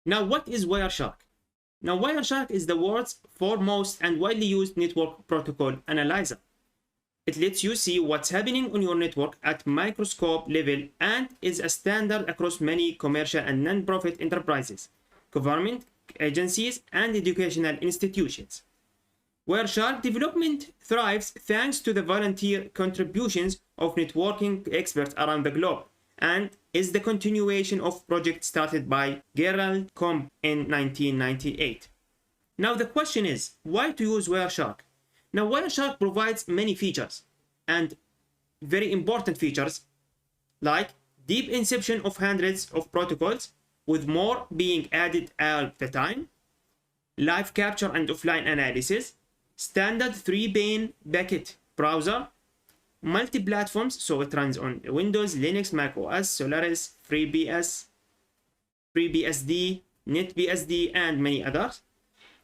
Now, what is Wireshark? Now, Wireshark is the world's foremost and widely used network protocol analyzer. It lets you see what's happening on your network at microscope level and is a standard across many commercial and non-profit enterprises, government agencies, and educational institutions. Wireshark development thrives thanks to the volunteer contributions of networking experts around the globe and is the continuation of project started by Gerald Combe in 1998. Now the question is, why to use Wireshark? Now Wireshark provides many features and very important features like deep inception of hundreds of protocols with more being added all the time, live capture and offline analysis, standard 3-pane packet browser, multi-platforms, so it runs on Windows, Linux, Mac OS, Solaris, FreeBSD, NetBSD, and many others.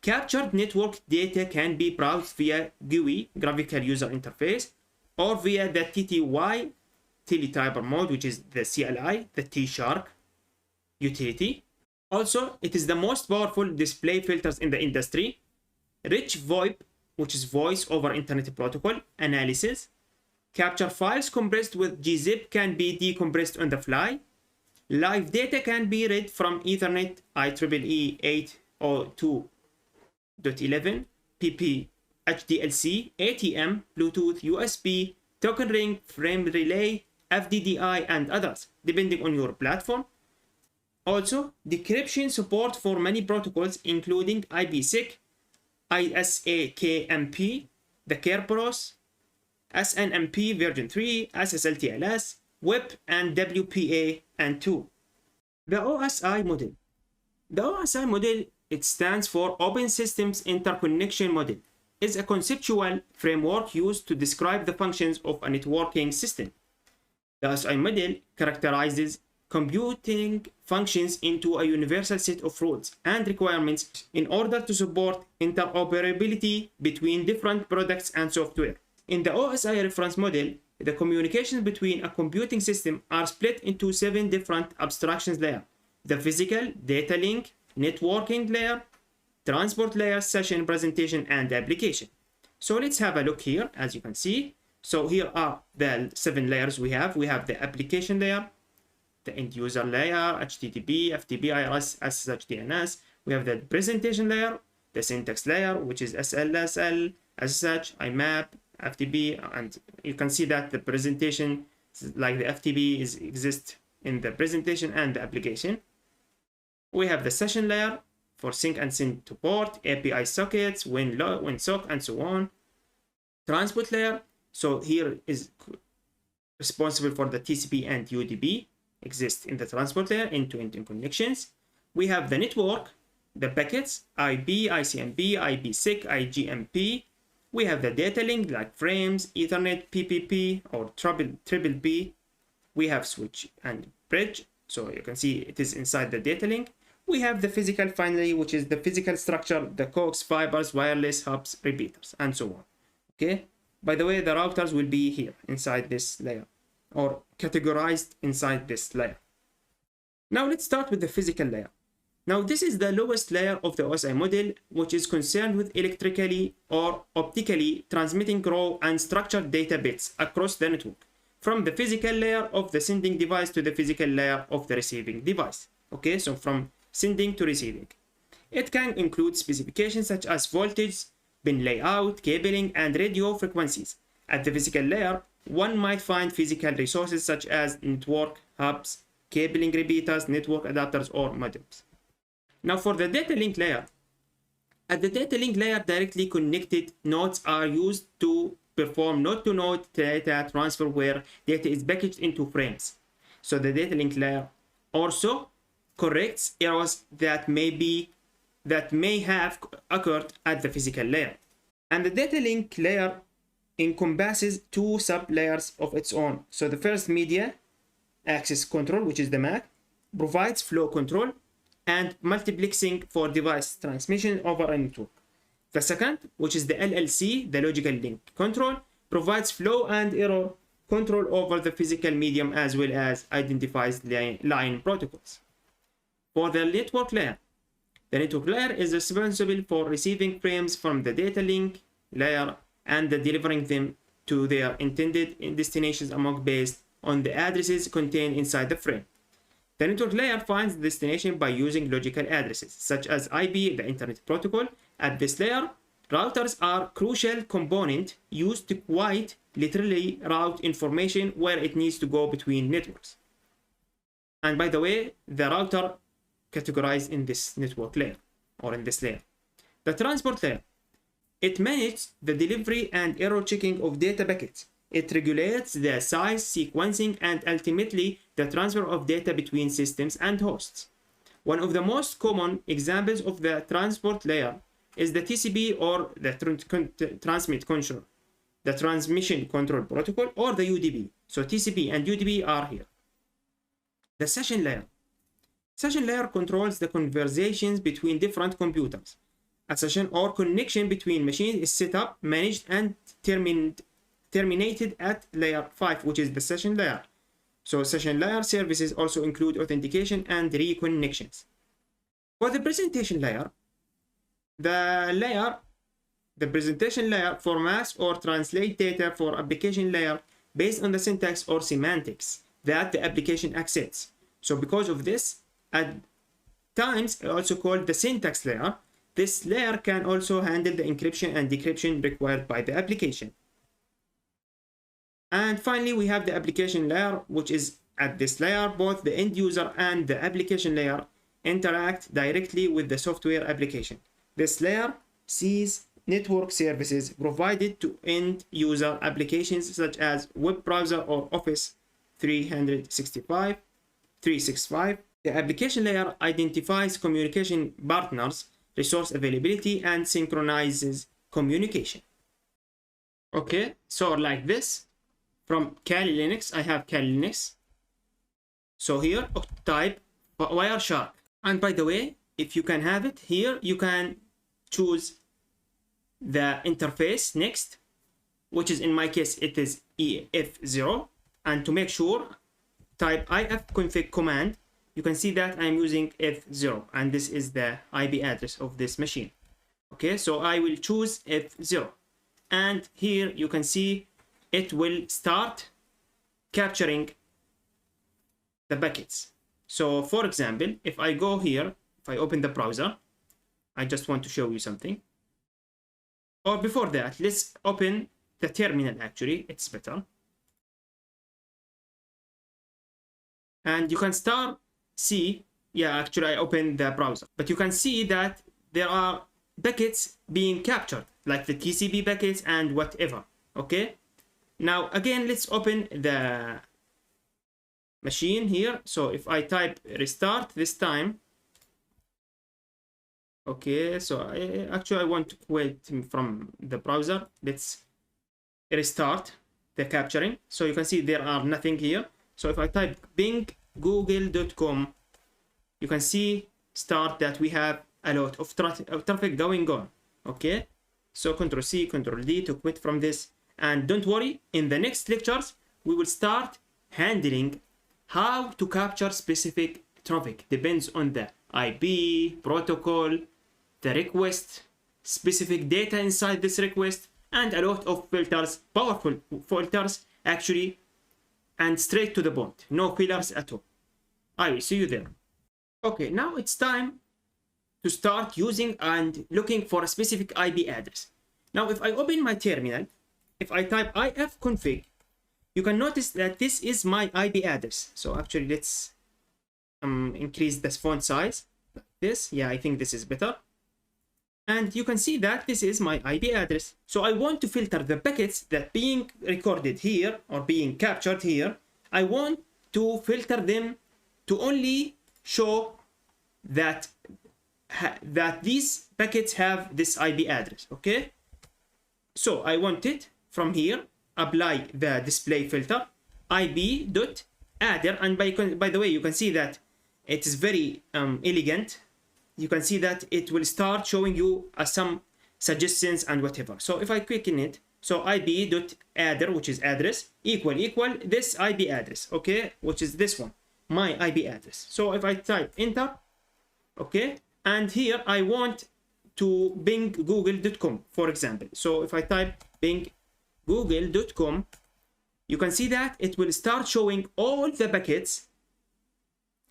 Captured network data can be browsed via GUI, graphical user interface, or via the TTY, teletyper mode, which is the CLI, the T-Shark utility. Also, it is the most powerful display filters in the industry. Rich VoIP, which is voice over internet protocol analysis. Capture files compressed with gzip can be decompressed on the fly. Live data can be read from Ethernet, IEEE 802.11, PP, HDLC, ATM, Bluetooth, USB, token ring, frame relay, FDDI, and others, depending on your platform. Also, decryption support for many protocols, including IPsec, ISAKMP, the Kerberos, SNMP version 3, SSL-TLS, WEP, and WPA and 2. The OSI model. The OSI model, it stands for Open Systems Interconnection Model, is a conceptual framework used to describe the functions of a networking system. The OSI model characterizes computing functions into a universal set of rules and requirements in order to support interoperability between different products and software. In the OSI reference model, the communications between a computing system are split into 7 different abstractions layers: the physical, data link, networking layer, transport layer, session, presentation, and application. So let's have a look here, as you can see. So here are the 7 layers we have. We have the application layer, the end user layer, HTTP, FTP, IRS, SSH, DNS. We have the presentation layer, the syntax layer, which is SLSL, SSH, IMAP, FTP, and you can see that the presentation, like the FTP, exists in the presentation and the application. We have the session layer for sync and send to port, API sockets, WinSock, and so on. Transport layer, so here is responsible for the TCP and UDP, exists in the transport layer, end-to-end connections. We have the network, the packets, IP, ICMP, IPsec, IGMP. We have the data link like frames, Ethernet, PPP, or triple P. We have switch and bridge, so you can see it is inside the data link. We have the physical finally, which is the physical structure, the coax, fibers, wireless hubs, repeaters, and so on. Okay. By the way, the routers will be here inside this layer, or categorized inside this layer. Now let's start with the physical layer. Now this is the lowest layer of the OSI model, which is concerned with electrically or optically transmitting raw and structured data bits across the network, from the physical layer of the sending device to the physical layer of the receiving device. Okay, so from sending to receiving. It can include specifications such as voltage, pin layout, cabling, and radio frequencies. At the physical layer, one might find physical resources such as network hubs, cabling repeaters, network adapters, or modems. Now for the data link layer. At the data link layer, directly connected nodes are used to perform node-to-node data transfer where data is packaged into frames. So the data link layer also corrects errors that may have occurred at the physical layer. And the data link layer encompasses 2 sub-layers of its own. So the first, media access control, which is the MAC, provides flow control and multiplexing for device transmission over a network. The second, which is the LLC, the logical link control, provides flow and error control over the physical medium as well as identifies line protocols. For the network layer, The network layer is responsible for receiving frames from the data link layer and delivering them to their intended destinations based on the addresses contained inside the frame. The network layer finds the destination by using logical addresses, such as IP, the Internet Protocol. At this layer, routers are crucial component used to quite literally route information where it needs to go between networks. And by the way, the router categorized in this network layer or in this layer. The transport layer. It manages the delivery and error checking of data packets. It regulates the size, sequencing, and ultimately the transfer of data between systems and hosts. One of the most common examples of the transport layer is the TCP or the Transmission Control Protocol, or the UDP. So TCP and UDP are here. The session layer. Session layer controls the conversations between different computers. A session or connection between machines is set up, managed, and terminated at layer 5, which is the session layer. So session layer services also include authentication and reconnections. For the presentation layer, the presentation layer formats or translate data for application layer based on the syntax or semantics that the application accepts. So because of this, at times also called the syntax layer, this layer can also handle the encryption and decryption required by the application. And finally, we have the application layer, which is at this layer, both the end user and the application layer interact directly with the software application. This layer sees network services provided to end user applications such as web browser or Office 365. The application layer identifies communication partners, resource availability, and synchronizes communication. Okay, so like this, from Kali Linux, I have Kali Linux. So here, type Wireshark. And by the way, if you can have it here, you can choose the interface next, which is in my case, it is EF0. And to make sure, type ifconfig command. You can see that I'm using F0, and this is the IP address of this machine. Okay, so I will choose F0. And here you can see it will start capturing the packets. So for example, if I go here, if I open the browser, I just want to show you something. Or before that, let's open the terminal actually, it's better. And you can actually I opened the browser, but you can see that there are packets being captured, like the TCP packets and whatever. Okay, now again, let's open the machine here. So if I type restart this time, okay, so I want to quit from the browser. Let's restart the capturing. So you can see there are nothing here. So if I type Bing google.com, you can see that we have a lot of traffic going on. Okay, so Control C, Control D to quit from this. And don't worry, in the next lectures, we will start handling how to capture specific traffic. Depends on the IP, protocol, the request, specific data inside this request, and a lot of filters, powerful filters actually, and straight to the point, no fillers at all. I will see you there. Okay, now it's time to start using and looking for a specific IP address. Now, if I open my terminal, if I type ifconfig, you can notice that this is my IP address. So actually, let's increase the font size like this. Yeah, I think this is better. And you can see that this is my IP address. So I want to filter the packets that being recorded here or being captured here. I want to filter them to only show that these packets have this IP address. Okay, so I want it from here, apply the display filter ib.adder, and by the way, you can see that it is very elegant. You can see that it will start showing you some suggestions and whatever. So if I click in it, so ib.adder, which is address, equal this IP address, okay, which is this one, my IP address. So if I type enter, okay, And here I want to ping google.com, for example. So if I type ping google.com, you can see that it will start showing all the packets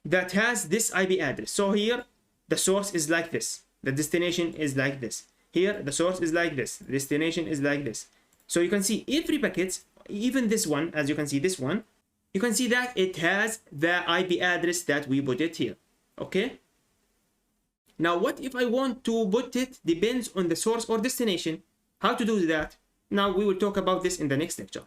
that has this IP address. So here the source is like this, the destination is like this. Here the source is like this, the destination is like this. So you can see every packet, even this one, as you can see this one, you can see that it has the IP address that we put it here. Okay. Now what if I want to put it depends on the source or destination? How to do that? Now we will talk about this in the next lecture.